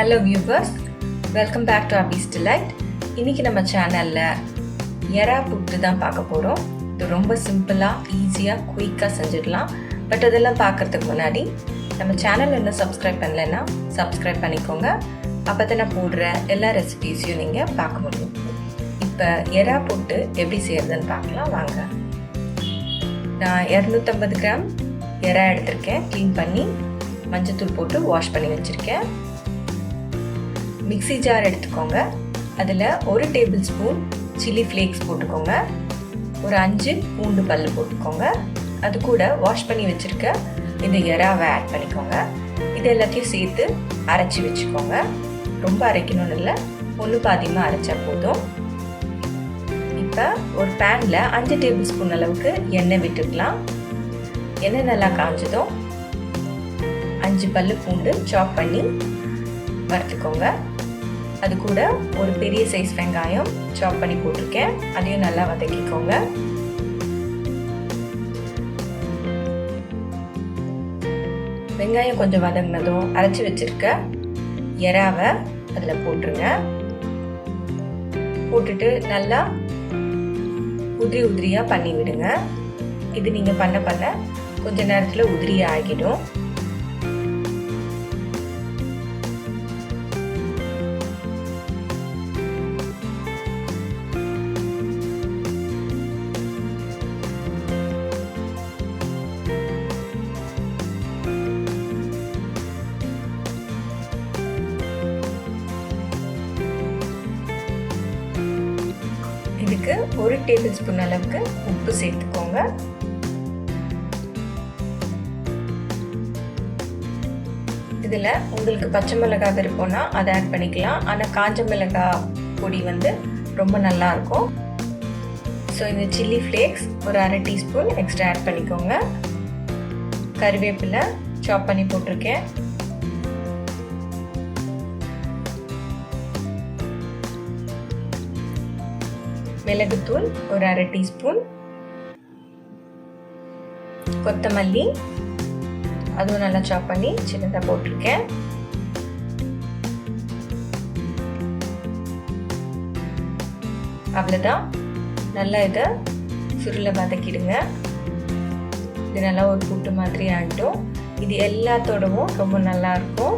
Hello viewers, welcome back to AbizDelight. இன்னைக்கு நம்ம சேனல்ல எறா புட்டு தான் பார்க்க போறோம். இது ரொம்ப சிம்பிளா, ஈஸியா, குயிக்கா செஞ்சிடலாம். பட் அதெல்லாம் பார்க்கிறதுக்கு முன்னாடி நம்ம சேனல் இன்னும் சப்ஸ்கிரைப் பண்ணலைன்னா சப்ஸ்கிரைப் பண்ணிக்கோங்க. அப்பதான் நான் போடுற எல்லா ரெசிபீஸையும் நீங்க பார்க்க முடியும். இப்போ எறா புட்டு எப்படி செய்யறதுன்னு பார்க்கலாம் வாங்க. நான் 250 கிராம் எறா எடுத்திருக்கேன். க்ளீன் பண்ணி மஞ்சத்தூள் போட்டு வாஷ் பண்ணி வச்சுருக்கேன். மிக்ஸி ஜார் எடுத்துக்கோங்க. அதில் 1 டேபிள் ஸ்பூன் சில்லி ஃப்ளேக்ஸ் போட்டுக்கோங்க. ஒரு 5 பூண்டு பல் போட்டுக்கோங்க. அது கூட வாஷ் பண்ணி வச்சுருக்க இந்த எறாவை ஆட் பண்ணிக்கோங்க. இது எல்லாத்தையும் சேர்த்து அரைச்சி வச்சுக்கோங்க. ரொம்ப அரைக்கணும்னு இல்லை, ஒன்று பாதியமாக அரைச்சா போதும். இப்போ ஒரு பேனில் 5 டேபிள் ஸ்பூன் அளவுக்கு எண்ணெய் விட்டுக்கலாம். எண்ணெய் நல்லா காஞ்சதும் 5 பல் பூண்டு சாப் பண்ணி வறுத்துக்கோங்க. அது கூட ஒரு பெரிய சைஸ் வெங்காயம் சாப் பண்ணி போட்டிருக்கேன். அதையும் நல்லா வதக்கிக்கோங்க. வெங்காயம் கொஞ்சம் வதங்கினதும் அரைச்சி வச்சிருக்க எறாவை அதில் போட்டுருங்க. போட்டுட்டு நல்லா உதிரியாக பண்ணி விடுங்க. இது நீங்கள் பண்ண கொஞ்ச நேரத்தில் உதிரி ஆகிடும். இதுக்கு 1 டேபிள் ஸ்பூன் அளவுக்கு உப்பு சேர்த்துக்கோங்க. இதில் உங்களுக்கு பச்சை மிளகாய் விருப்பம்னா அதை ஆட் பண்ணிக்கலாம். ஆனால் காஞ்ச மிளகாய் பொடி ரொம்ப நல்லா இருக்கும். ஸோ இந்த சில்லி ஃப்ளேக்ஸ் ஒரு 1/2 டீஸ்பூன் எக்ஸ்ட்ரா ஆட் பண்ணிக்கோங்க. கறிவேப்பிலை சாப் பண்ணி போட்டிருக்கேன். மிளகுத்தூள் ஒரு 1/2 டீஸ்பூன், கொத்தமல்லி அதுவும் நல்லா சாப் பண்ணி சின்னதாக போட்டிருக்கேன். அவ்வளோதான். நல்லா இதை சுருளை வதக்கிடுங்க. இது நல்லா ஒரு கூட்டு மாதிரி ஆகிட்டோம். இது எல்லாத்தோடவும் ரொம்ப நல்லா இருக்கும்.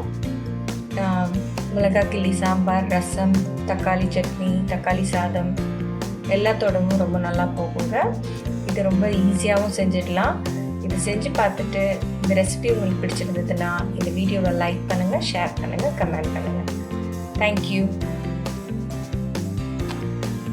மிளகாய் கிள்ளி சாம்பார், ரசம், தக்காளி சட்னி, தக்காளி சாதம் எல்லாத்தோடவும் ரொம்ப நல்லா போகுங்க. இது ரொம்ப ஈஸியாகவும் செஞ்சிடலாம். இது செஞ்சு பார்த்துட்டு இந்த ரெசிபி உங்களுக்கு பிடிச்சிருந்ததுன்னா இந்த வீடியோவை லைக் பண்ணுங்கள், ஷேர் பண்ணுங்கள், கமெண்ட் பண்ணுங்கள். தேங்க்யூ.